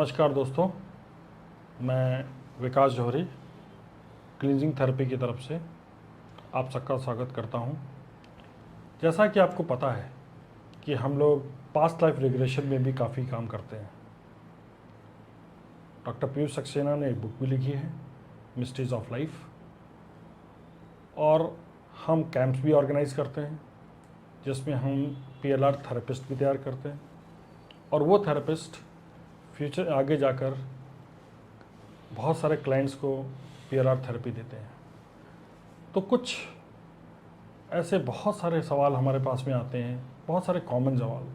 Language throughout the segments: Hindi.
नमस्कार दोस्तों, मैं विकास जौहरी क्लींजिंग थेरेपी की तरफ से आप सबका स्वागत करता हूं। जैसा कि आपको पता है कि हम लोग पास्ट लाइफ रिग्रेशन में भी काफ़ी काम करते हैं। डॉक्टर पीयूष सक्सेना ने एक बुक भी लिखी है, मिस्ट्रीज ऑफ लाइफ, और हम कैंप्स भी ऑर्गेनाइज करते हैं जिसमें हम PLR थेरेपिस्ट भी तैयार करते हैं, और वो थेरेपिस्ट फ्यूचर आगे जाकर बहुत सारे क्लाइंट्स को PLR थेरेपी देते हैं। तो कुछ ऐसे बहुत सारे सवाल हमारे पास में आते हैं, बहुत सारे कॉमन सवाल,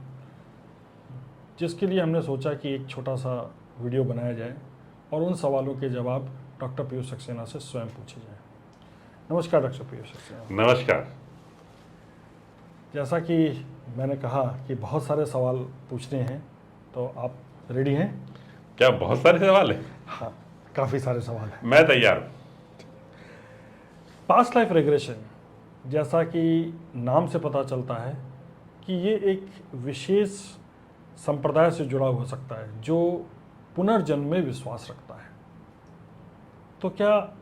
जिसके लिए हमने सोचा कि एक छोटा सा वीडियो बनाया जाए और उन सवालों के जवाब डॉक्टर पीयूष सक्सेना से स्वयं पूछे जाए। नमस्कार डॉक्टर पीयूष सक्सेना। नमस्कार। जैसा कि मैंने कहा कि बहुत सारे सवाल पूछने हैं, तो आप रेडी हैं? क्या बहुत सारे सवाल हैं? हाँ, काफ़ी सारे सवाल हैं। मैं तैयार हूं। पास्ट लाइफ रिग्रेशन, जैसा कि नाम से पता चलता है कि ये एक विशेष संप्रदाय से जुड़ा हो सकता है जो पुनर्जन्म में विश्वास रखता है। तो क्या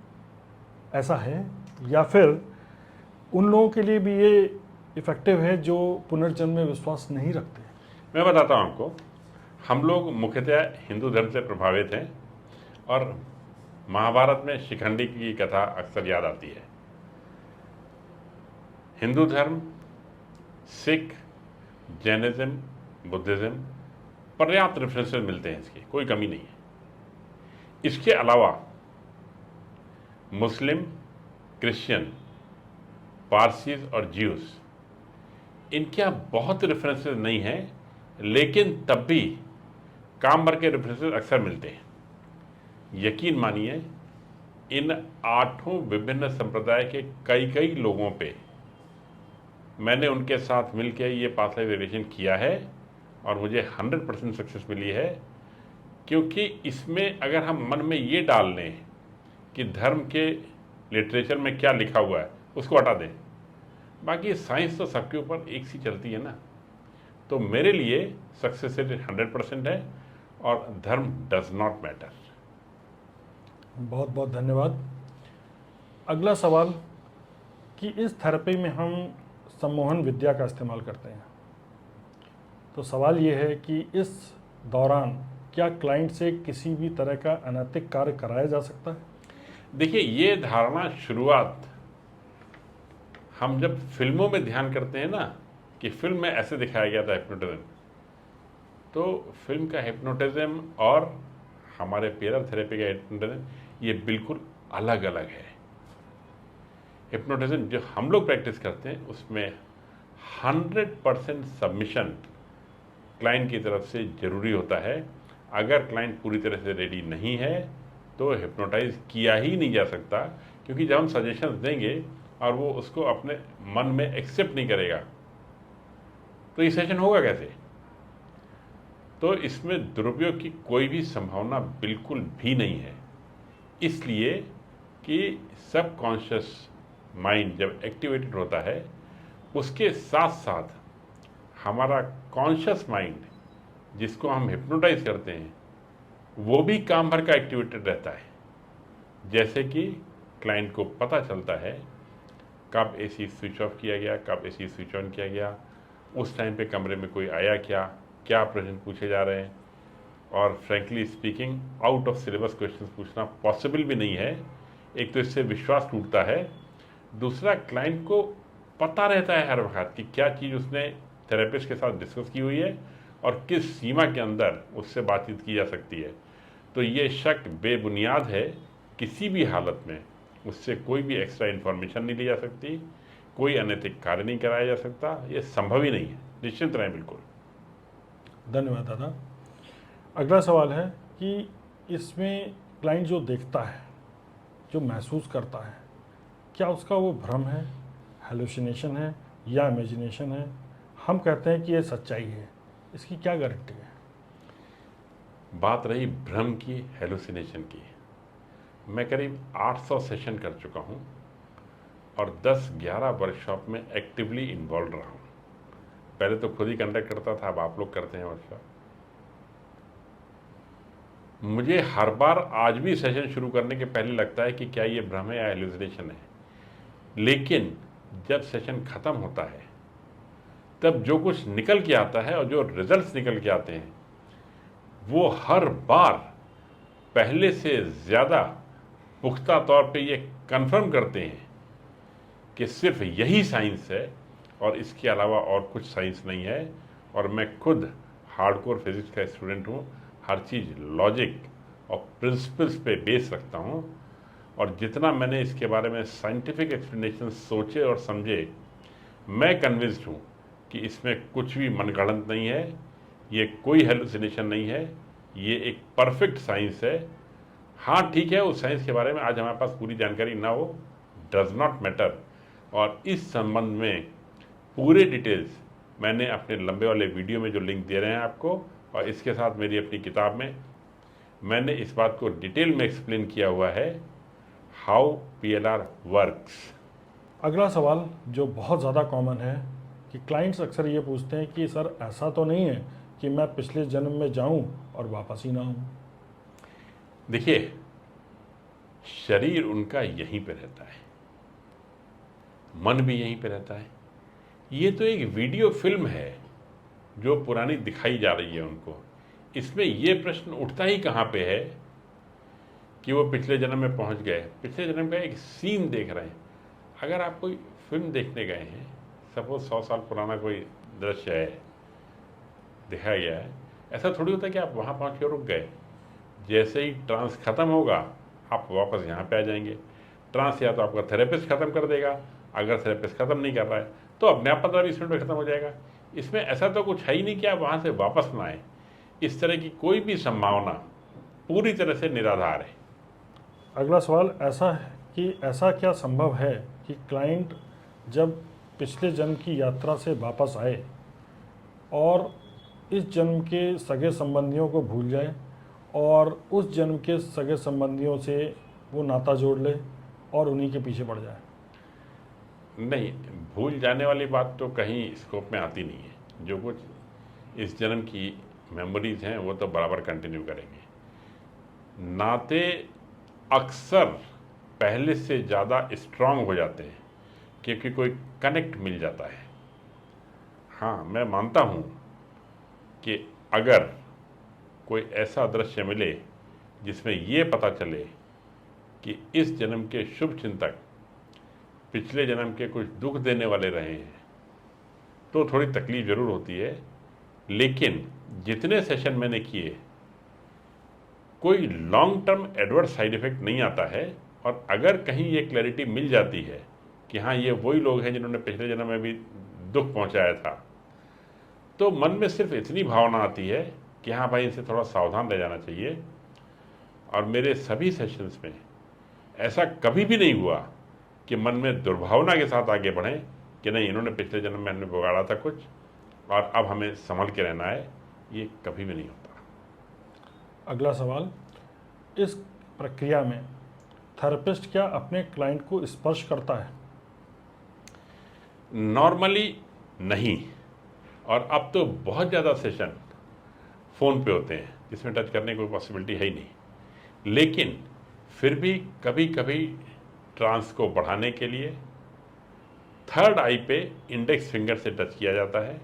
ऐसा है, या फिर उन लोगों के लिए भी ये इफ़ेक्टिव है जो पुनर्जन्म में विश्वास नहीं रखते? मैं बताता हूं आपको। हम लोग मुख्यतः हिंदू धर्म से प्रभावित हैं और महाभारत में शिखंडी की कथा अक्सर याद आती है। हिंदू धर्म, सिख, जैनिज्म, बुद्धिज्म, पर्याप्त रेफरेंसेस मिलते हैं, इसकी कोई कमी नहीं है। इसके अलावा मुस्लिम, क्रिश्चियन, पारसीज और ज्यूस, इनके यहाँ बहुत रेफरेंसेस नहीं हैं, लेकिन तब भी काम भर के रेफरेंसेस अक्सर मिलते हैं। यकीन मानिए, इन 8 विभिन्न संप्रदाय के कई लोगों पे मैंने उनके साथ मिलकर ये पास्ट लाइफ रिग्रेशन किया है और मुझे 100% सक्सेस मिली है। क्योंकि इसमें अगर हम मन में ये डाल लें कि धर्म के लिटरेचर में क्या लिखा हुआ है उसको हटा दें, बाकी साइंस तो सबके ऊपर एक सी चलती है ना। तो मेरे लिए सक्सेस रेट 100% है और धर्म डज नॉट मैटर। बहुत बहुत धन्यवाद। अगला सवाल कि इस थेरेपी में हम सम्मोहन विद्या का इस्तेमाल करते हैं। तो सवाल ये है कि इस दौरान क्या क्लाइंट से किसी भी तरह का अनैतिक कार्य कराया जा सकता है? देखिए, ये धारणा शुरुआत हम जब फिल्मों में ध्यान करते हैं ना, कि फिल्म में ऐसे दिखाया गया था हिप्नोटिज्म, तो फिल्म का हिप्नोटिज्म और हमारे PLR थेरेपी का हिप्नोटिज्म ये बिल्कुल अलग अलग है। हिप्नोटिज्म जो हम लोग प्रैक्टिस करते हैं उसमें 100% सबमिशन क्लाइंट की तरफ से ज़रूरी होता है। अगर क्लाइंट पूरी तरह से रेडी नहीं है तो हिप्नोटाइज किया ही नहीं जा सकता, क्योंकि जब हम सजेशंस देंगे और वो उसको अपने मन में एक्सेप्ट नहीं करेगा तो ये सेशन होगा कैसे? तो इसमें दुरुपयोग की कोई भी संभावना बिल्कुल भी नहीं है, इसलिए कि सबकॉन्शियस माइंड जब एक्टिवेटेड होता है उसके साथ साथ हमारा कॉन्शियस माइंड जिसको हम हिप्नोटाइज करते हैं वो भी काम भर का एक्टिवेटेड रहता है। जैसे कि क्लाइंट को पता चलता है कब AC स्विच ऑफ किया गया, कब AC स्विच ऑन किया गया, उस टाइम पे कमरे में कोई आया क्या प्रश्न पूछे जा रहे हैं। और frankly speaking out of syllabus questions पूछना पॉसिबल भी नहीं है। एक तो इससे विश्वास टूटता है, दूसरा क्लाइंट को पता रहता है हर वक्त कि क्या चीज़ उसने थेरेपिस्ट के साथ डिस्कस की हुई है और किस सीमा के अंदर उससे बातचीत की जा सकती है। तो ये शक बेबुनियाद है। किसी भी हालत में उससे कोई भी एक्स्ट्रा इन्फॉर्मेशन नहीं ली जा सकती, कोई अनैतिक कार्य नहीं कराया जा सकता, ये संभव ही नहीं है। निश्चिंत रहें। बिल्कुल। धन्यवाद दादा। अगला सवाल है कि इसमें क्लाइंट जो देखता है, जो महसूस करता है, क्या उसका वो भ्रम है, हेलुसिनेशन है या इमेजिनेशन है? हम कहते हैं कि ये सच्चाई है, इसकी क्या गारंटी है? बात रही भ्रम की, हेलुसिनेशन की, मैं करीब 800 सेशन कर चुका हूँ और 10-11 वर्कशॉप में एक्टिवली इन्वॉल्व रहा हूँ। पहले तो खुद ही कंडक्ट करता था, अब आप लोग करते हैं वर्कशॉप। मुझे हर बार आज भी सेशन शुरू करने के पहले लगता है कि क्या ये भ्रम है या हेलुसिनेशन है, लेकिन जब सेशन ख़त्म होता है तब जो कुछ निकल के आता है और जो रिजल्ट्स निकल के आते हैं वो हर बार पहले से ज़्यादा पुख्ता तौर पे ये कंफर्म करते हैं कि सिर्फ यही साइंस है और इसके अलावा और कुछ साइंस नहीं है। और मैं खुद हार्डकोर फिजिक्स का स्टूडेंट हूँ, हर चीज़ लॉजिक और प्रिंसिपल्स पे बेस रखता हूँ, और जितना मैंने इसके बारे में साइंटिफिक एक्सप्लेनेशन सोचे और समझे, मैं कन्विंस्ड हूँ कि इसमें कुछ भी मनगढ़ंत नहीं है, ये कोई हेलुसिनेशन नहीं है, ये एक परफेक्ट साइंस है। हाँ ठीक है, उस साइंस के बारे में आज हमारे पास पूरी जानकारी ना हो, डज नॉट मैटर। और इस संबंध में पूरे डिटेल्स मैंने अपने लंबे वाले वीडियो में जो लिंक दे रहे हैं आपको, और इसके साथ मेरी अपनी किताब में मैंने इस बात को डिटेल में एक्सप्लेन किया हुआ है, हाउ PLR वर्क्स। अगला सवाल जो बहुत ज़्यादा कॉमन है कि क्लाइंट्स अक्सर ये पूछते हैं कि सर ऐसा तो नहीं है कि मैं पिछले जन्म में जाऊं और वापस ही ना आऊं। देखिए, शरीर उनका यहीं पे रहता है, मन भी यहीं पे रहता है। ये तो एक वीडियो फिल्म है जो पुरानी दिखाई जा रही है उनको। इसमें ये प्रश्न उठता ही कहाँ पे है कि वो पिछले जन्म में पहुंच गए। पिछले जन्म का एक सीन देख रहे हैं। अगर आप कोई फिल्म देखने गए हैं, सपोज 100 साल पुराना कोई दृश्य है, दिखाया गया है, ऐसा थोड़ी होता है कि आप वहाँ पहुँच के रुक गए। जैसे ही ट्रांस खत्म होगा आप वापस यहाँ पे आ जाएंगे। ट्रांस या तो आपका थेरेपिस्ट ख़त्म कर देगा, अगर थेरेपिस्ट ख़त्म नहीं कर रहा है तो अपने आप 15-20 मिनट में ख़त्म हो जाएगा। इसमें ऐसा तो कुछ है ही नहीं कि आप वहाँ से वापस ना आए। इस तरह की कोई भी संभावना पूरी तरह से निराधार है। अगला सवाल ऐसा है कि ऐसा क्या संभव है कि क्लाइंट जब पिछले जन्म की यात्रा से वापस आए और इस जन्म के सगे संबंधियों को भूल जाए और उस जन्म के सगे संबंधियों से वो नाता जोड़ ले और उन्हीं के पीछे पड़ जाए? नहीं, भूल जाने वाली बात तो कहीं स्कोप में आती नहीं है। जो कुछ इस जन्म की मेमोरीज हैं वो तो बराबर कंटिन्यू करेंगे। नाते अक्सर पहले से ज़्यादा स्ट्रांग हो जाते हैं क्योंकि कोई कनेक्ट मिल जाता है। हाँ, मैं मानता हूँ कि अगर कोई ऐसा दृश्य मिले जिसमें ये पता चले कि इस जन्म के शुभ चिंतक पिछले जन्म के कुछ दुख देने वाले रहे हैं तो थोड़ी तकलीफ ज़रूर होती है। लेकिन जितने सेशन मैंने किए, कोई long term adverse side effect नहीं आता है। और अगर कहीं ये क्लैरिटी मिल जाती है कि हाँ ये वही लोग हैं जिन्होंने पिछले जन्म में भी दुख पहुंचाया था, तो मन में सिर्फ इतनी भावना आती है कि हाँ भाई इनसे थोड़ा सावधान रह जाना चाहिए। और मेरे सभी सेशंस में ऐसा कभी भी नहीं हुआ कि मन में दुर्भावना के साथ आगे बढ़ें कि नहीं इन्होंने पिछले जन्म में हमने बिगाड़ा था कुछ और अब हमें संभल के रहना है। ये कभी भी नहीं होता। अगला सवाल, इस प्रक्रिया में थेरेपिस्ट क्या अपने क्लाइंट को स्पर्श करता है? नॉर्मली नहीं, और अब तो बहुत ज़्यादा सेशन फ़ोन पे होते हैं जिसमें टच करने की कोई पॉसिबिलिटी है ही नहीं। लेकिन फिर भी कभी कभी ट्रांस को बढ़ाने के लिए थर्ड आई पे इंडेक्स फिंगर से टच किया जाता है।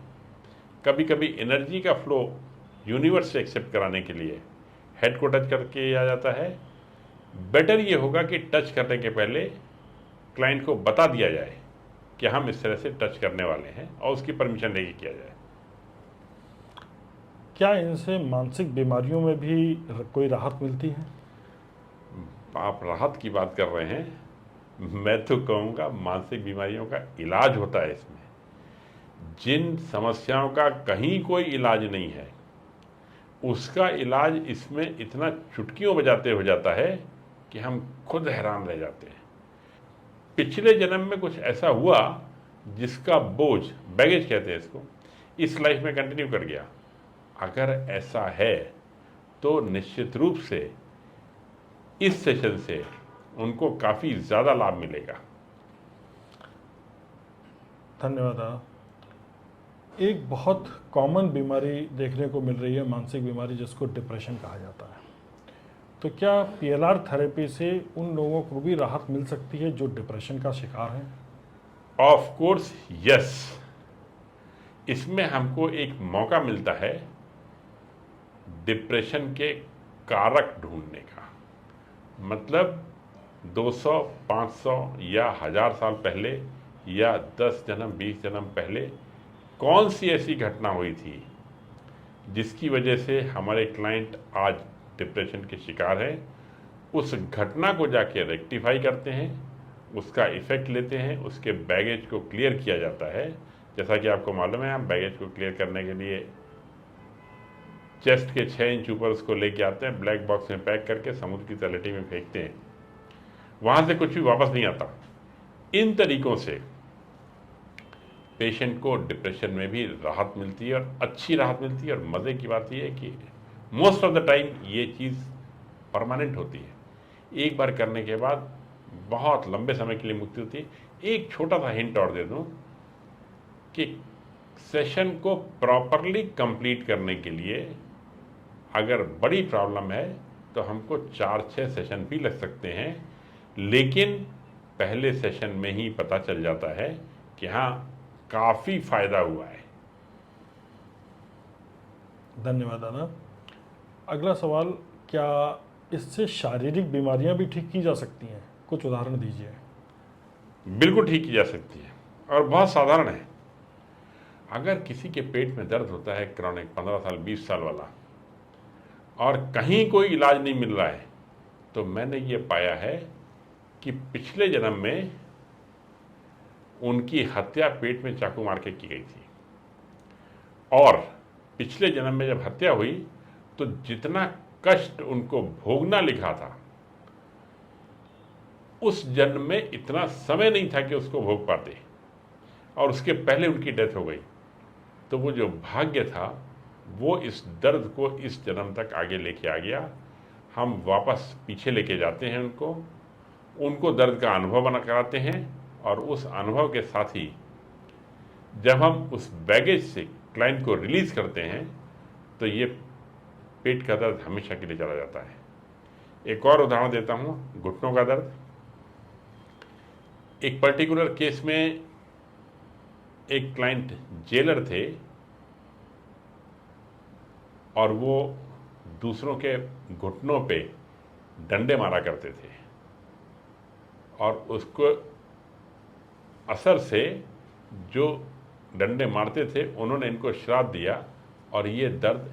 कभी कभी एनर्जी का फ्लो यूनिवर्स से एक्सेप्ट कराने के लिए हेड को टच करके किया जाता है। बेटर ये होगा कि टच करने के पहले क्लाइंट को बता दिया जाए कि हम इस तरह से टच करने वाले हैं और उसकी परमिशन लेके किया जाए। क्या इनसे मानसिक बीमारियों में भी कोई राहत मिलती है? आप राहत की बात कर रहे हैं, मैं तो कहूँगा मानसिक बीमारियों का इलाज होता है इसमें। जिन समस्याओं का कहीं कोई इलाज नहीं है उसका इलाज इसमें इतना चुटकियों बजाते हो जाता है कि हम खुद हैरान रह जाते हैं। पिछले जन्म में कुछ ऐसा हुआ जिसका बोझ, बैगेज कहते हैं इसको, इस लाइफ में कंटिन्यू कर गया। अगर ऐसा है तो निश्चित रूप से इस सेशन से उनको काफ़ी ज़्यादा लाभ मिलेगा। धन्यवाद। एक बहुत कॉमन बीमारी देखने को मिल रही है, मानसिक बीमारी, जिसको डिप्रेशन कहा जाता है। तो क्या पीएलआर थेरेपी से उन लोगों को भी राहत मिल सकती है जो डिप्रेशन का शिकार हैं? ऑफ कोर्स यस, इसमें हमको एक मौका मिलता है डिप्रेशन के कारक ढूंढने का। मतलब 200, 500 या 1000 साल पहले या 10 जन्म 20 जन्म पहले कौन सी ऐसी घटना हुई थी जिसकी वजह से हमारे क्लाइंट आज डिप्रेशन के शिकार हैं। उस घटना को जाके रेक्टिफाई करते हैं, उसका इफेक्ट लेते हैं, उसके बैगेज को क्लियर किया जाता है। जैसा कि आपको मालूम है, हम बैगेज को क्लियर करने के लिए चेस्ट के 6 इंच ऊपर उसको लेके आते हैं, ब्लैक बॉक्स में पैक करके समुद्र की तलहटी में फेंकते हैं, वहाँ से कुछ भी वापस नहीं आता। इन तरीकों से पेशेंट को डिप्रेशन में भी राहत मिलती है और अच्छी राहत मिलती है। और मज़े की बात यह है कि मोस्ट ऑफ द टाइम ये चीज़ परमानेंट होती है। एक बार करने के बाद बहुत लंबे समय के लिए मुक्ति होती है। एक छोटा सा हिंट और दे दूं कि सेशन को प्रॉपरली कंप्लीट करने के लिए अगर बड़ी प्रॉब्लम है तो हमको 4-6 सेशन भी लग सकते हैं, लेकिन पहले सेशन में ही पता चल जाता है कि हाँ, काफ़ी फायदा हुआ है। धन्यवाद दादा। अगला सवाल, क्या इससे शारीरिक बीमारियां भी ठीक की जा सकती हैं? कुछ उदाहरण दीजिए। बिल्कुल ठीक की जा सकती है और बहुत साधारण है। अगर किसी के पेट में दर्द होता है क्रॉनिक 15 साल 20 साल वाला और कहीं कोई इलाज नहीं मिल रहा है, तो मैंने ये पाया है कि पिछले जन्म में उनकी हत्या पेट में चाकू मार के की गई थी और पिछले जन्म में जब हत्या हुई तो जितना कष्ट उनको भोगना लिखा था उस जन्म में इतना समय नहीं था कि उसको भोग पाते और उसके पहले उनकी डेथ हो गई। तो वो जो भाग्य था वो इस दर्द को इस जन्म तक आगे लेके आ गया। हम वापस पीछे लेके जाते हैं उनको दर्द का अनुभव बना कराते हैं और उस अनुभव के साथ ही जब हम उस बैगेज से क्लाइंट को रिलीज करते हैं तो ये पेट का दर्द हमेशा के लिए चला जाता है। एक और उदाहरण देता हूँ, घुटनों का दर्द। एक पर्टिकुलर केस में एक क्लाइंट जेलर थे और वो दूसरों के घुटनों पे डंडे मारा करते थे और उसको असर से जो डंडे मारते थे उन्होंने इनको श्राप दिया और ये दर्द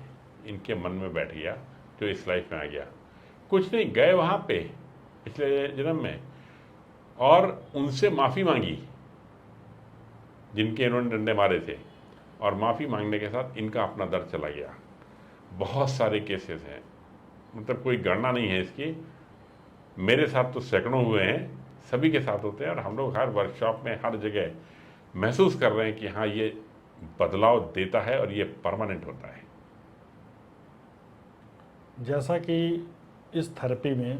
इनके मन में बैठ गया जो इस लाइफ में आ गया। कुछ नहीं, गए वहाँ पे पिछले जन्म में और उनसे माफ़ी मांगी जिनके इन्होंने डंडे मारे थे और माफ़ी मांगने के साथ इनका अपना दर्द चला गया। बहुत सारे केसेस हैं, मतलब कोई गणना नहीं है इसकी। मेरे साथ तो सैकड़ों हुए हैं, सभी के साथ होते हैं और हम लोग हर वर्कशॉप में हर जगह महसूस कर रहे हैं कि हाँ, ये बदलाव देता है और ये परमानेंट होता है। जैसा कि इस थेरेपी में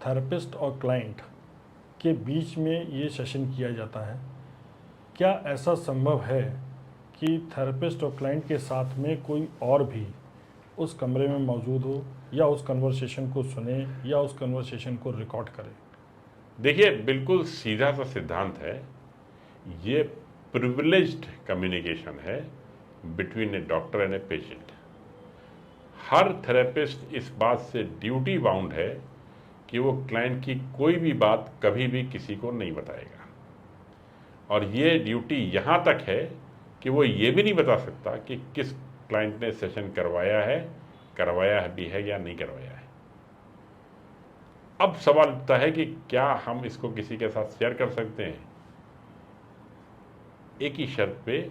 थेरेपिस्ट और क्लाइंट के बीच में ये सेशन किया जाता है, क्या ऐसा संभव है कि थेरेपिस्ट और क्लाइंट के साथ में कोई और भी उस कमरे में मौजूद हो या उस कन्वर्सेशन को सुने या उस कन्वर्सेशन को रिकॉर्ड करे? देखिए, बिल्कुल सीधा सा सिद्धांत है, ये प्रिविलेज्ड कम्युनिकेशन है between A doctor and a patient. Her therapist इस बात से ड्यूटी बाउंड है कि वो क्लाइंट की कोई भी बात कभी भी किसी को नहीं बताएगा और ये ड्यूटी यहाँ तक है कि वो ये भी नहीं बता सकता कि किस क्लाइंट ने सेशन करवाया भी है या नहीं करवाया है। अब सवाल उठता है कि क्या हम इसको किसी के साथ शेयर कर सकते हैं? एक ही शर्त पे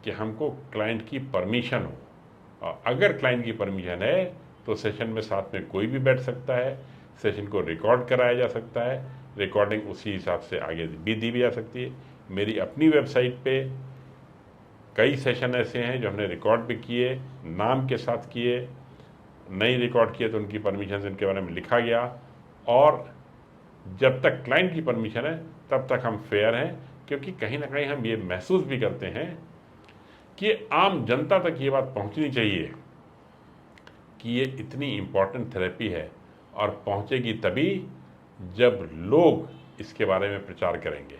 कि हमको क्लाइंट की परमिशन हो, और अगर क्लाइंट की परमिशन है तो सेशन में साथ में कोई भी बैठ सकता है, सेशन को रिकॉर्ड कराया जा सकता है, रिकॉर्डिंग उसी हिसाब से आगे भी दी जा सकती है। मेरी अपनी वेबसाइट पे कई सेशन ऐसे हैं जो हमने रिकॉर्ड भी किए, नाम के साथ किए, नहीं रिकॉर्ड किए तो उनकी परमिशन से इनके बारे में लिखा गया और जब तक क्लाइंट की परमिशन है तब तक हम फेयर हैं, क्योंकि कहीं ना कहीं हम ये महसूस भी करते हैं कि आम जनता तक ये बात पहुंचनी चाहिए कि ये इतनी इम्पॉर्टेंट थेरेपी है और पहुंचेगी तभी जब लोग इसके बारे में प्रचार करेंगे।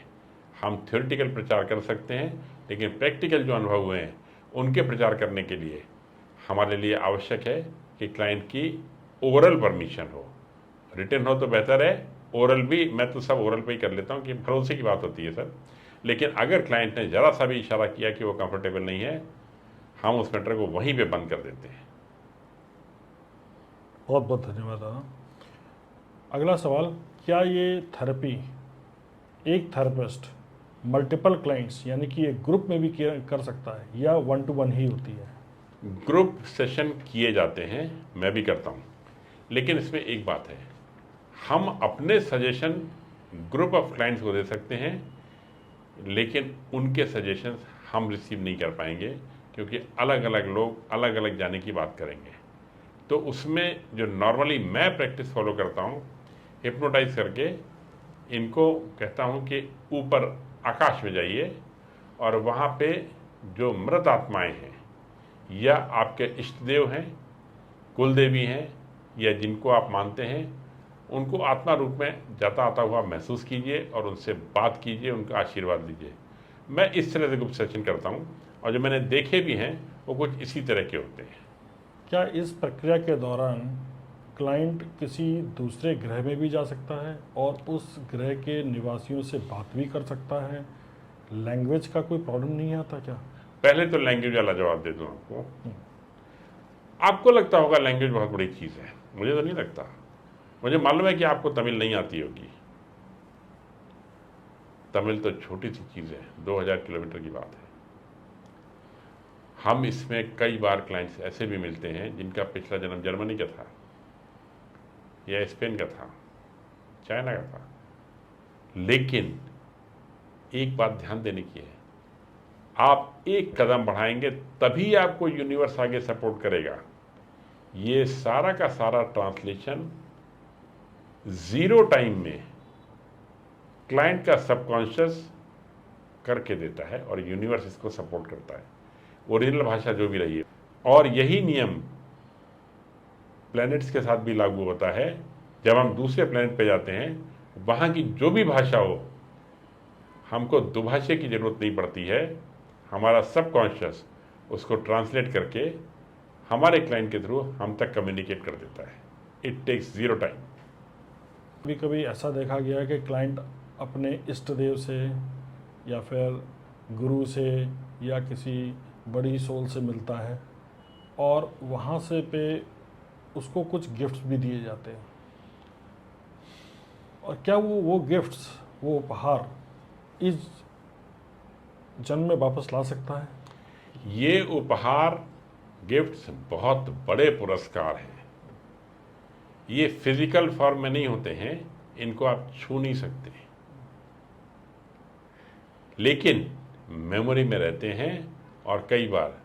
हम थ्योरेटिकल प्रचार कर सकते हैं, लेकिन प्रैक्टिकल जो अनुभव हुए हैं उनके प्रचार करने के लिए हमारे लिए आवश्यक है कि क्लाइंट की ओरल परमिशन हो। रिटन हो तो बेहतर है, ओरल भी मैं तो सब ओरल पे ही कर लेता हूँ कि भरोसे की बात होती है सर। लेकिन अगर क्लाइंट ने ज़रा सा भी इशारा किया कि वो कंफर्टेबल नहीं है, हम उस मैटर को वहीं पे बंद कर देते हैं। बहुत बहुत धन्यवाद दादा। अगला सवाल, क्या ये थेरेपी एक थेरेपिस्ट मल्टीपल क्लाइंट्स यानी कि एक ग्रुप में भी कर सकता है या 1 to 1 ही होती है? ग्रुप सेशन किए जाते हैं, मैं भी करता हूँ, लेकिन इसमें एक बात है, हम अपने सजेशन ग्रुप ऑफ क्लाइंट्स को दे सकते हैं, लेकिन उनके सजेशंस हम रिसीव नहीं कर पाएंगे, क्योंकि अलग अलग लोग अलग अलग जाने की बात करेंगे। तो उसमें जो नॉर्मली मैं प्रैक्टिस फॉलो करता हूँ, हिप्नोटाइज करके इनको कहता हूँ कि ऊपर आकाश में जाइए और वहाँ पे जो मृत आत्माएं हैं या आपके इष्ट देव हैं, कुल देवी हैं, या जिनको आप मानते हैं, उनको आत्मा रूप में जाता आता हुआ महसूस कीजिए और उनसे बात कीजिए, उनका आशीर्वाद लीजिए। मैं इस तरह से ग्रुप सेशन करता हूँ, और जो मैंने देखे भी हैं वो कुछ इसी तरह के होते हैं। क्या इस प्रक्रिया के दौरान क्लाइंट किसी दूसरे ग्रह में भी जा सकता है और उस ग्रह के निवासियों से बात भी कर सकता है? लैंग्वेज का कोई प्रॉब्लम नहीं आता क्या? पहले तो लैंग्वेज वाला जवाब दे दूँ आपको। आपको लगता होगा लैंग्वेज बहुत बड़ी चीज़ है, मुझे तो नहीं लगता। मुझे मालूम है कि आपको तमिल नहीं आती होगी। तमिल तो छोटी सी चीज़ है, 2000 किलोमीटर की बात है। हम इसमें कई बार क्लाइंट्स ऐसे भी मिलते हैं जिनका पिछला जन्म जर्मनी का था, या स्पेन का था, चाइना का था, लेकिन एक बात ध्यान देने की है, आप एक कदम बढ़ाएंगे तभी आपको यूनिवर्स आगे सपोर्ट करेगा। ये सारा का सारा ट्रांसलेशन 0 टाइम में क्लाइंट का सबकॉन्शियस करके देता है और यूनिवर्स इसको सपोर्ट करता है, ओरिजिनल भाषा जो भी रही है। और यही नियम प्लैनेट्स के साथ भी लागू होता है। जब हम दूसरे प्लैनेट पे जाते हैं, वहाँ की जो भी भाषा हो, हमको दुभाषे की ज़रूरत नहीं पड़ती है। हमारा सबकॉन्शियस उसको ट्रांसलेट करके हमारे क्लाइंट के थ्रू हम तक कम्युनिकेट कर देता है। It takes 0 time. कभी कभी ऐसा देखा गया है कि क्लाइंट अपने इष्ट देव से या फिर गुरु से या किसी बड़ी सोल से मिलता है और वहाँ से पे उसको कुछ गिफ्ट्स भी दिए जाते हैं, और क्या वो गिफ्ट्स, वो उपहार इस जन्म में वापस ला सकता है? ये उपहार गिफ्ट्स बहुत बड़े पुरस्कार हैं। ये फिजिकल फॉर्म में नहीं होते हैं, इनको आप छू नहीं सकते, लेकिन मेमोरी में रहते हैं। और कई बार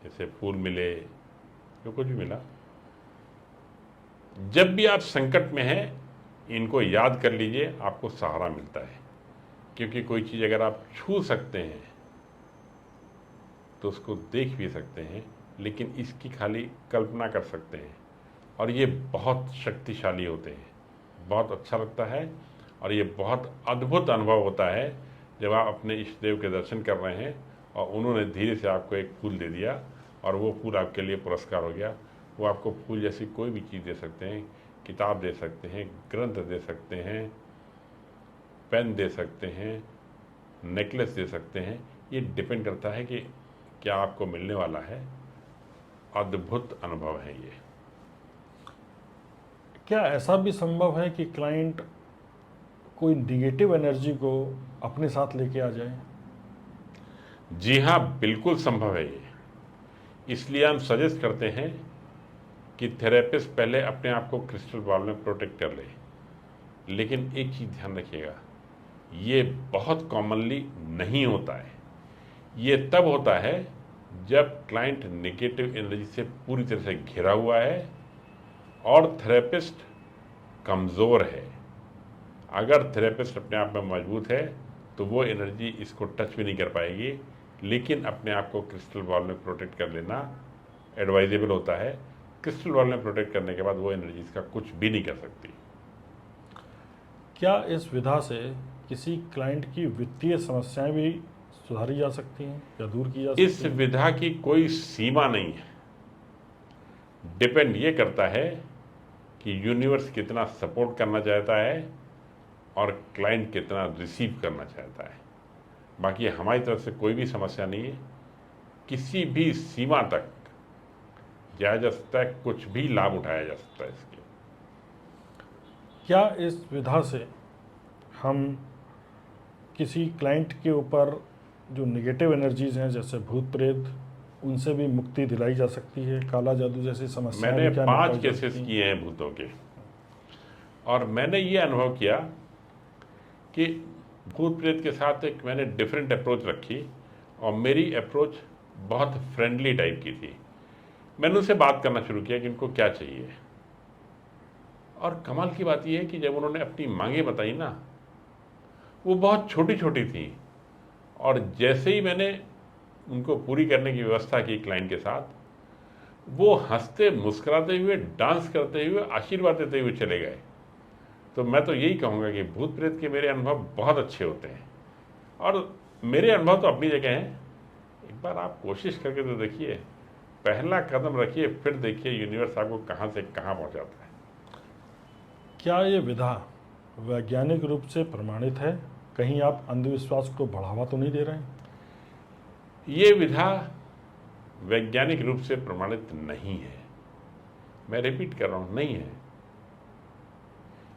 जैसे फूल मिले, जो कुछ भी मिला, जब भी आप संकट में हैं, इनको याद कर लीजिए, आपको सहारा मिलता है। क्योंकि कोई चीज़ अगर आप छू सकते हैं तो उसको देख भी सकते हैं, लेकिन इसकी खाली कल्पना कर सकते हैं, और ये बहुत शक्तिशाली होते हैं। बहुत अच्छा लगता है, और ये बहुत अद्भुत अनुभव होता है जब आप अपने इष्ट देव के दर्शन कर रहे हैं और उन्होंने धीरे से आपको एक फूल दे दिया और वो फूल आपके लिए पुरस्कार हो गया। वो आपको फूल जैसी कोई भी चीज़ दे सकते हैं, किताब दे सकते हैं, ग्रंथ दे सकते हैं, पेन दे सकते हैं, नेकलेस दे सकते हैं। ये डिपेंड करता है कि क्या आपको मिलने वाला है। अद्भुत अनुभव है ये। क्या ऐसा भी संभव है कि क्लाइंट कोई निगेटिव एनर्जी को अपने साथ लेके आ जाए? जी हाँ, बिल्कुल संभव है ये। इसलिए हम सजेस्ट करते हैं कि थेरेपिस्ट पहले अपने आप को क्रिस्टल बॉल में प्रोटेक्ट कर ले। लेकिन एक चीज़ ध्यान रखिएगा, ये बहुत कॉमनली नहीं होता है। ये तब होता है जब क्लाइंट नेगेटिव एनर्जी से पूरी तरह से घिरा हुआ है और थेरेपिस्ट कमज़ोर है। अगर थेरेपिस्ट अपने आप में मजबूत है तो वो एनर्जी इसको टच भी नहीं कर पाएगी। लेकिन अपने आप को क्रिस्टल बॉल में प्रोटेक्ट कर लेना एडवाइजेबल होता है। क्रिस्टल बॉल में प्रोटेक्ट करने के बाद वो एनर्जी इसका कुछ भी नहीं कर सकती। क्या इस विधा से किसी क्लाइंट की वित्तीय समस्याएं भी सुधारी जा सकती हैं या दूर की जा सकती इस हैं? विधा की कोई सीमा नहीं है। डिपेंड ये करता है कि यूनिवर्स कितना सपोर्ट करना चाहता है और क्लाइंट कितना रिसीव करना चाहता है। बाकी हमारी तरफ से कोई भी समस्या नहीं है, किसी भी सीमा तक जाया जा सकता है, कुछ भी लाभ उठाया जा सकता है इसके। क्या इस विधा से हम किसी क्लाइंट के ऊपर जो नेगेटिव एनर्जीज हैं जैसे भूत प्रेत, उनसे भी मुक्ति दिलाई जा सकती है? काला जादू जैसी समस्याएं मैंने भी क्या 5 निपटाई जा केसेस सकती हैं? किए हैं भूतों के, और मैंने ये अनुभव किया कि भूत प्रेत के साथ एक मैंने डिफरेंट अप्रोच रखी, और मेरी अप्रोच बहुत फ्रेंडली टाइप की थी। मैंने उनसे बात करना शुरू किया कि उनको क्या चाहिए, और कमाल की बात यह है कि जब उन्होंने अपनी मांगें बताई ना, वो बहुत छोटी छोटी थी, और जैसे ही मैंने उनको पूरी करने की व्यवस्था की क्लाइंट के साथ, वो हंसते मुस्कुराते हुए, डांस करते हुए, आशीर्वाद देते हुए चले गए। तो मैं तो यही कहूँगा कि भूत प्रेत के मेरे अनुभव बहुत अच्छे होते हैं, और मेरे अनुभव तो अपनी जगह हैं। एक बार आप कोशिश करके तो देखिए, पहला कदम रखिए, फिर देखिए यूनिवर्स आपको कहाँ से कहाँ पहुँचाता है। क्या ये विधा वैज्ञानिक रूप से प्रमाणित है? कहीं आप अंधविश्वास को बढ़ावा तो नहीं दे रहे हैं? ये विधा वैज्ञानिक रूप से प्रमाणित नहीं है, मैं रिपीट कर रहा हूँ, नहीं है।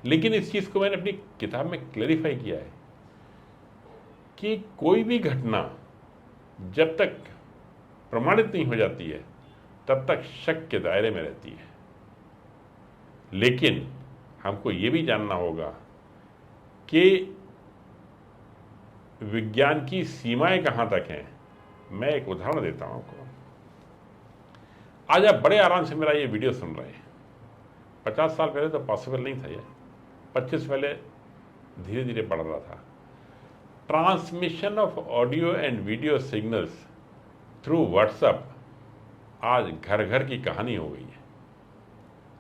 लेकिन इस चीज़ को मैंने अपनी किताब में क्लैरिफाई किया है कि कोई भी घटना जब तक प्रमाणित नहीं हो जाती है, तब तक शक के दायरे में रहती है। लेकिन हमको ये भी जानना होगा कि विज्ञान की सीमाएं कहाँ तक हैं। मैं एक उदाहरण देता हूँ आपको। आज आप बड़े आराम से मेरा ये वीडियो सुन रहे हैं, 50 साल पहले तो पॉसिबल नहीं था ये, 25 पहले धीरे धीरे बढ़ रहा था। Transmission of audio and video signals through WhatsApp आज घर घर की कहानी हो गई है।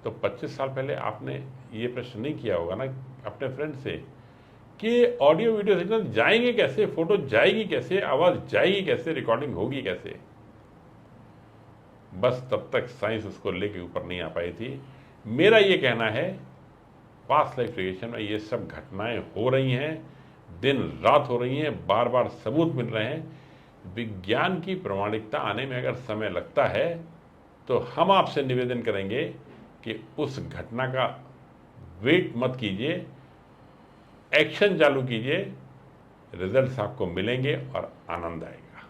तो 25 साल पहले आपने ये प्रश्न नहीं किया होगा ना अपने फ्रेंड से कि ऑडियो वीडियो सिग्नल जाएंगे कैसे, फोटो जाएगी कैसे, आवाज़ जाएगी कैसे, रिकॉर्डिंग होगी कैसे। बस तब तक साइंस उसको लेके ऊपर नहीं आ पाई थी। मेरा ये कहना है, पास्ट लाइफ रिग्रेशन में ये सब घटनाएं हो रही हैं, दिन रात हो रही हैं, बार बार सबूत मिल रहे हैं। विज्ञान की प्रामाणिकता आने में अगर समय लगता है, तो हम आपसे निवेदन करेंगे कि उस घटना का वेट मत कीजिए, एक्शन चालू कीजिए, रिजल्ट्स आपको मिलेंगे और आनंद आएगा।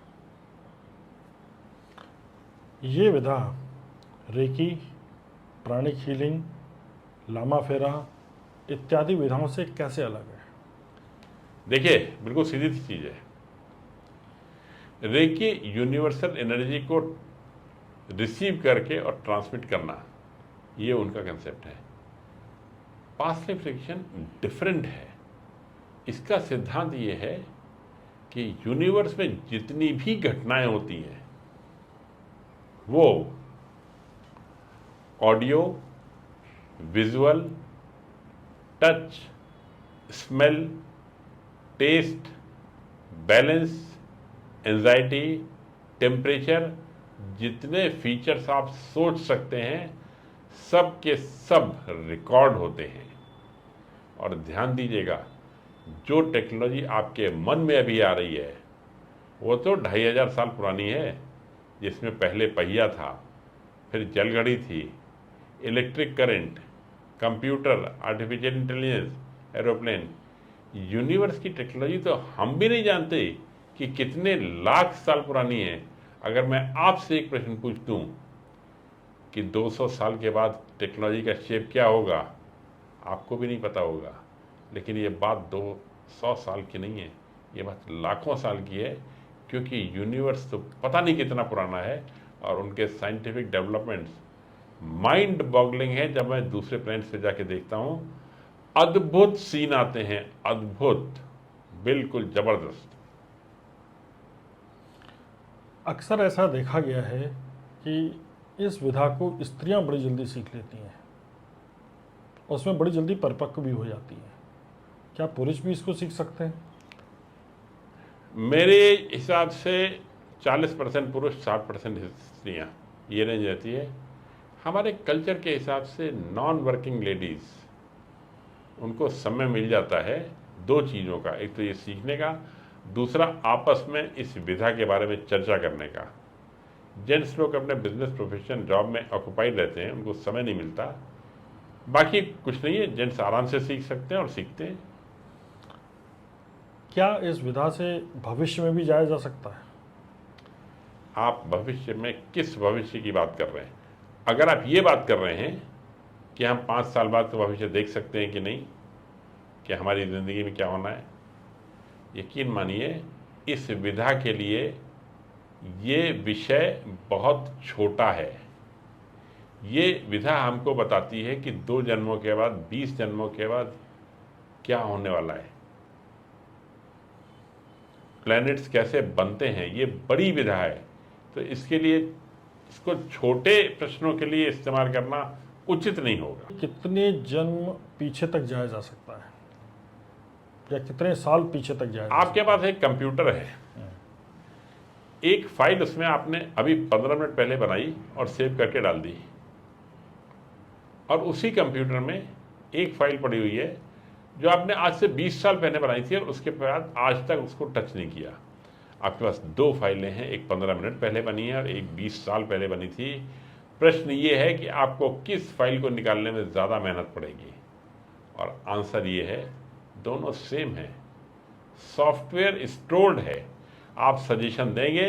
ये विधा रेकी, प्राणिक हीलिंग, लामा फेरा इत्यादि विधाओं से कैसे अलग है? देखिए, बिल्कुल सीधी सी चीज़ है। रेकी यूनिवर्सल एनर्जी को रिसीव करके और ट्रांसमिट करना, ये उनका कंसेप्ट है। पास्ट लाइफ रिग्रेशन डिफरेंट है। इसका सिद्धांत ये है कि यूनिवर्स में जितनी भी घटनाएं होती हैं, वो audio, visual, touch, smell, taste, balance, anxiety, temperature, जितने फीचर्स आप सोच सकते हैं, सब के सब रिकॉर्ड होते हैं। और ध्यान दीजिएगा, जो टेक्नोलॉजी आपके मन में अभी आ रही है, वो तो 2500 साल पुरानी है, जिसमें पहले पहिया था, फिर जलघड़ी थी, electric current, computer, artificial intelligence, aeroplane. Universe की टेक्नोलॉजी तो हम भी नहीं जानते कि कितने लाख साल पुरानी है। अगर मैं आपसे एक प्रश्न पूछ दूं कि 200 साल के बाद टेक्नोलॉजी का शेप क्या होगा, आपको भी नहीं पता होगा। लेकिन ये बात 200 साल की नहीं है, ये बात लाखों साल की है, क्योंकि यूनिवर्स तो पता नहीं कितना पुराना है, और उनके साइंटिफिक डेवलपमेंट्स माइंड बॉगलिंग है। जब मैं दूसरे प्लैनेट्स पे जाके देखता हूँ, अद्भुत सीन आते हैं, अद्भुत, बिल्कुल जबरदस्त। अक्सर ऐसा देखा गया है कि इस विधा को स्त्रियां बड़ी जल्दी सीख लेती हैं और उसमें बड़ी जल्दी परिपक्व भी हो जाती हैं। क्या पुरुष भी इसको सीख सकते हैं? मेरे हिसाब से 40% पुरुष, 60% स्त्रियाँ, ये रेंज रहती है। हमारे कल्चर के हिसाब से नॉन वर्किंग लेडीज़, उनको समय मिल जाता है दो चीज़ों का, एक तो ये सीखने का, दूसरा आपस में इस विधा के बारे में चर्चा करने का। जेंट्स लोग अपने बिजनेस, प्रोफेशन, जॉब में ऑक्यूपाइड रहते हैं, उनको समय नहीं मिलता। बाकी कुछ नहीं है, जेंट्स आराम से सीख सकते हैं और सीखते हैं। क्या इस विधा से भविष्य में भी जाया जा सकता है? आप भविष्य में किस भविष्य की बात कर रहे हैं? अगर आप ये बात कर रहे हैं कि हम 5 साल बाद का भविष्य देख सकते हैं कि नहीं, कि हमारी ज़िंदगी में क्या होना है, यकीन मानिए इस विधा के लिए ये विषय बहुत छोटा है। ये विधा हमको बताती है कि 2 जन्मों के बाद, 20 जन्मों के बाद क्या होने वाला है, प्लैनेट्स कैसे बनते हैं। ये बड़ी विधा है, तो इसके लिए इसको छोटे प्रश्नों के लिए इस्तेमाल करना उचित नहीं होगा। कितने जन्म पीछे तक जाया जा सकता है या कितने साल पीछे तक जाया जा आपके पास एक कंप्यूटर है, एक फाइल उसमें आपने अभी 15 मिनट पहले बनाई और सेव करके डाल दी, और उसी कंप्यूटर में एक फाइल पड़ी हुई है जो आपने आज से 20 साल पहले बनाई थी और उसके बाद आज तक उसको टच नहीं किया। आपके पास 2 फाइलें हैं, एक 15 मिनट पहले बनी है और एक 20 साल पहले बनी थी। प्रश्न ये है कि आपको किस फाइल को निकालने में ज़्यादा मेहनत पड़ेगी, और आंसर ये है दोनों सेम है। सॉफ्टवेयर स्टोर्ड है। आप सजेशन देंगे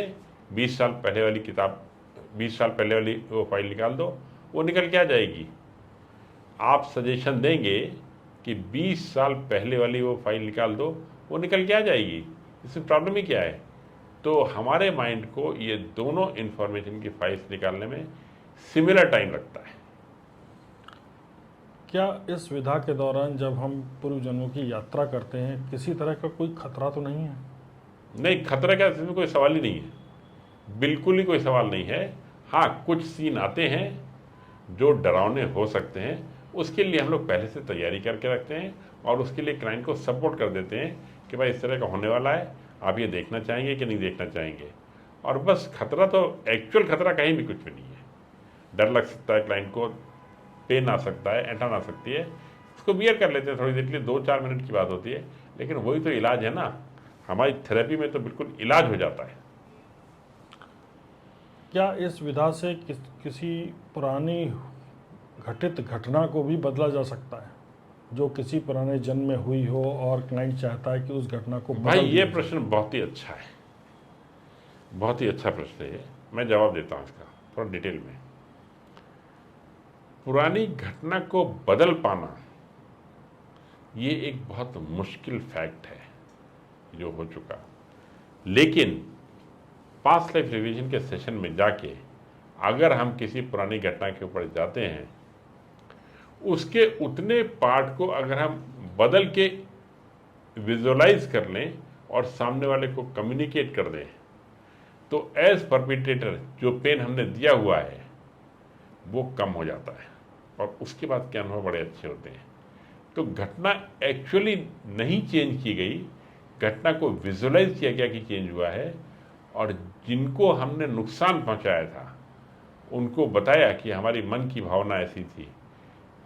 20 साल पहले वाली किताब, 20 साल पहले वाली वो फाइल निकाल दो, वो निकल के आ जाएगी। आप सजेशन देंगे कि 20 साल पहले वाली वो फाइल निकाल दो, वो निकल के आ जाएगी। इसमें प्रॉब्लम ही क्या है? तो हमारे माइंड को ये दोनों इंफॉर्मेशन की फाइल्स निकालने में सिमिलर टाइम लगता है। क्या इस विधा के दौरान जब हम पूर्व जन्मों की यात्रा करते हैं किसी तरह का कोई खतरा तो नहीं है? नहीं, खतरे का इसमें कोई सवाल ही नहीं है, बिल्कुल ही कोई सवाल नहीं है। हाँ, कुछ सीन आते हैं जो डरावने हो सकते हैं, उसके लिए हम लोग पहले से तैयारी करके रखते हैं और उसके लिए क्लाइंट को सपोर्ट कर देते हैं कि भाई इस तरह का होने वाला है, आप ये देखना चाहेंगे कि नहीं देखना चाहेंगे। और बस खतरा तो एक्चुअल खतरा कहीं भी कुछ भी नहीं है। डर लग सकता है क्लाइंट को, पेन आ सकता है, ऐंठन आ सकती है, उसको बियर कर लेते हैं थोड़ी देर के लिए, 2-4 मिनट की बात होती है, लेकिन वही तो इलाज है ना। हमारी थेरेपी में तो बिल्कुल इलाज हो जाता है। क्या इस विधा से किसी पुरानी घटित घटना को भी बदला जा सकता है जो किसी पुराने जन्म में हुई हो और क्लाइंट चाहता है कि उस घटना को भाई बदल ये दिया प्रश्न बहुत ही अच्छा है, बहुत ही अच्छा प्रश्न है। मैं जवाब देता हूँ इसका थोड़ा डिटेल में। पुरानी घटना को बदल पाना ये एक बहुत मुश्किल फैक्ट है जो हो चुका, लेकिन पास्ट लाइफ रिवीजन के सेशन में जाके अगर हम किसी पुरानी घटना के ऊपर जाते हैं, उसके उतने पार्ट को अगर हम बदल के विजुअलाइज कर लें और सामने वाले को कम्युनिकेट कर दें, तो एज परपिट्रेटर जो पेन हमने दिया हुआ है वो कम हो जाता है और उसके बाद के अनुभव बड़े अच्छे होते हैं। तो घटना एक्चुअली नहीं चेंज की गई, घटना को विजुअलाइज किया गया कि चेंज हुआ है, और जिनको हमने नुकसान पहुंचाया था उनको बताया कि हमारी मन की भावना ऐसी थी।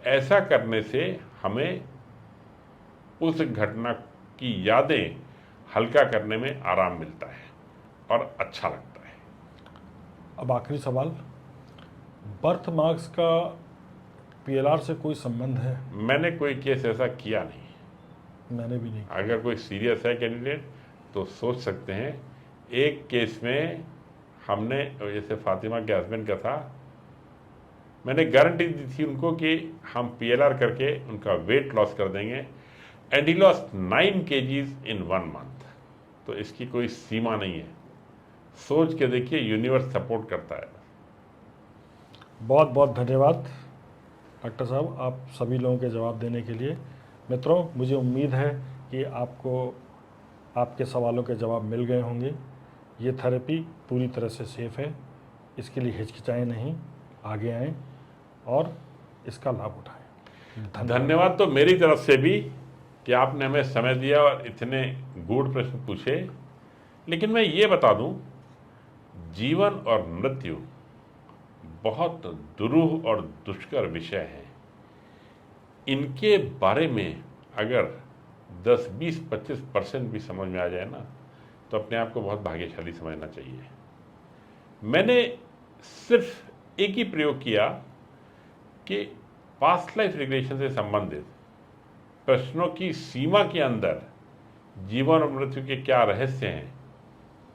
ऐसा करने से हमें उस घटना की यादें हल्का करने में आराम मिलता है और अच्छा लगता है। अब आखिरी सवाल, बर्थ मार्क्स का पीएलआर से कोई संबंध है? मैंने कोई केस ऐसा किया नहीं। मैंने भी नहीं। अगर कोई सीरियस है कैंडिडेट तो सोच सकते हैं। एक केस में हमने, जैसे फातिमा के हस्बैंड का था, मैंने गारंटी दी थी उनको कि हम पीएलआर करके उनका वेट लॉस कर देंगे, and he lost 9 kgs in 1 month। तो इसकी कोई सीमा नहीं है। सोच के देखिए, यूनिवर्स सपोर्ट करता है। बहुत बहुत धन्यवाद डॉक्टर साहब, आप सभी लोगों के जवाब देने के लिए। मित्रों, मुझे उम्मीद है कि आपको आपके सवालों के जवाब मिल गए होंगे। ये थेरेपी पूरी तरह से सेफ़ है, इसके लिए हिचकिचाएं नहीं। आगे आएं और इसका लाभ उठाएं। धन्यवाद तो मेरी तरफ से भी कि आपने हमें समय दिया और इतने गूढ़ प्रश्न पूछे। लेकिन मैं ये बता दूं, जीवन और मृत्यु बहुत दुरूह और दुष्कर विषय है। इनके बारे में अगर 10, 20, 25% भी समझ में आ जाए ना, तो अपने आप को बहुत भाग्यशाली समझना चाहिए। मैंने सिर्फ एक ही प्रयोग किया कि पास्ट लाइफ रिग्रेशन से संबंधित प्रश्नों की सीमा के अंदर जीवन और मृत्यु के क्या रहस्य हैं,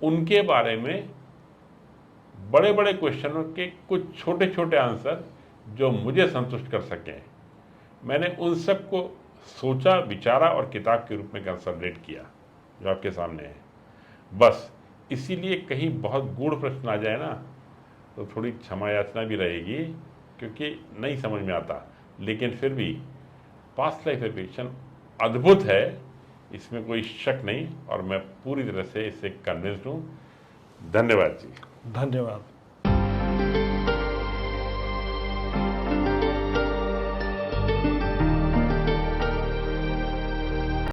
उनके बारे में बड़े बड़े क्वेश्चनों के कुछ छोटे छोटे आंसर जो मुझे संतुष्ट कर सकें, मैंने उन सब को सोचा, विचारा और किताब के रूप में कंसोलिडेट किया जो आपके सामने है। बस इसीलिए कहीं बहुत गूढ़ प्रश्न आ जाए ना, तो थोड़ी क्षमा याचना भी रहेगी, क्योंकि नहीं समझ में आता। लेकिन फिर भी पास्ट लाइफ रिग्रेशन अद्भुत है, इसमें कोई शक नहीं, और मैं पूरी तरह से इससे कन्विंस्ड हूँ। धन्यवाद जी। धन्यवाद।